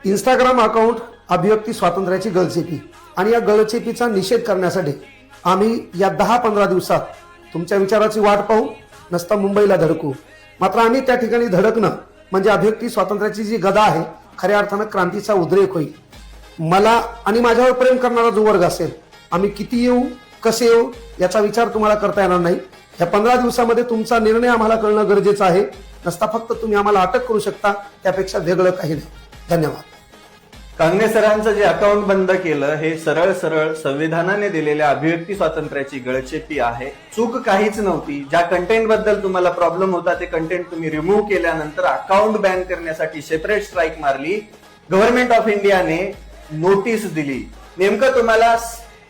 Instagram account अभिव्यक्ती स्वातंत्र्याची गळचेपी आणि या गळचेपीचा निषेध करण्यासाठी आम्ही या 10-15 दिवसात तुमच्या विचाराची वाट पाहू नसता मुंबईला धडकू. मात्र आम्ही त्या ठिकाणी धडकणं म्हणजे अभिव्यक्ती स्वातंत्र्याची जी गदा आहे खऱ्या अर्थानं क्रांतीचा उद्रेक होईल. मला आणि माझ्यावर प्रेम करणारा जो वर्ग असेल आम्ही किती येऊ कसे येऊ याचा विचार तुम्हाला करता येणार नाही. या 15 दिवसामध्ये तुमचा निर्णय आम्हाला कळणं गरजेचं आहे. नसता फक्त तुम्ही आम्हाला अटक करू शकता, त्यापेक्षा वेगळं काही नाही. धन्यवाद. कांगणे सरांचं जे अकाउंट बंद केलं हे सरळ सरळ संविधानाने दिलेल्या अभिव्यक्ती स्वातंत्र्याची गळचेपी आहे. चूक काहीच नव्हती. ज्या कंटेंट बद्दल तुम्हाला प्रॉब्लेम होता ते कंटेंट तुम्ही रिमूव्ह केल्यानंतर अकाउंट बॅन करण्यासाठी सेपरेट स्ट्राईक मारली. गव्हर्नमेंट ऑफ इंडियाने नोटीस दिली. नेमकं तुम्हाला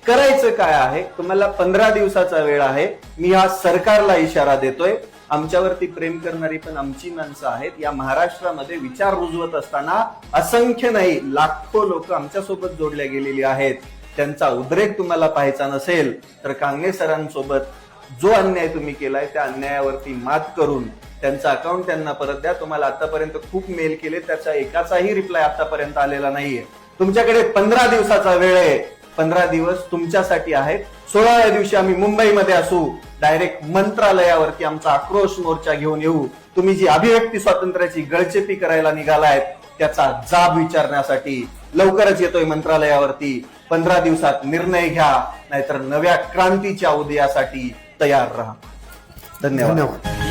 करायचं काय आहे? तुम्हाला 15 दिवसाचा वेळ आहे. मी हा सरकारला इशारा देतोय. आमच्यावरती प्रेम करणारी पण आमची माणसं आहेत. या महाराष्ट्रामध्ये विचार रुजवत असताना असंख्य नाही लाखो लोक आमच्यासोबत जोडल्या गेलेली आहेत. त्यांचा उद्रेक तुम्हाला पाहायचा नसेल तर कांगणे सरांसोबत जो अन्याय तुम्ही केलाय त्या अन्यायावरती मात करून त्यांचं अकाउंट त्यांना परत द्या. तुम्हाला आतापर्यंत खूप मेल केले, त्याचा एकाचाही रिप्लाय आतापर्यंत आलेला नाहीये. तुमच्याकडे 15 दिवसाचा वेळ आहे. 15 दिवस तुमच्यासाठी आहेत. 16व्या दिवशी आम्ही मुंबईमध्ये असू, डायरेक्ट मंत्रालयावरती आमचा आक्रोश मोर्चा घेऊन येऊ. तुम्ही जी अभिव्यक्ती स्वातंत्र्याची गळचेपी करायला निघालायत त्याचा जाब विचारण्यासाठी लवकरच येतोय मंत्रालयावरती. 15 दिवसात निर्णय घ्या, नाहीतर नव्या क्रांतीच्या उदयासाठी तयार राहा. धन्यवाद.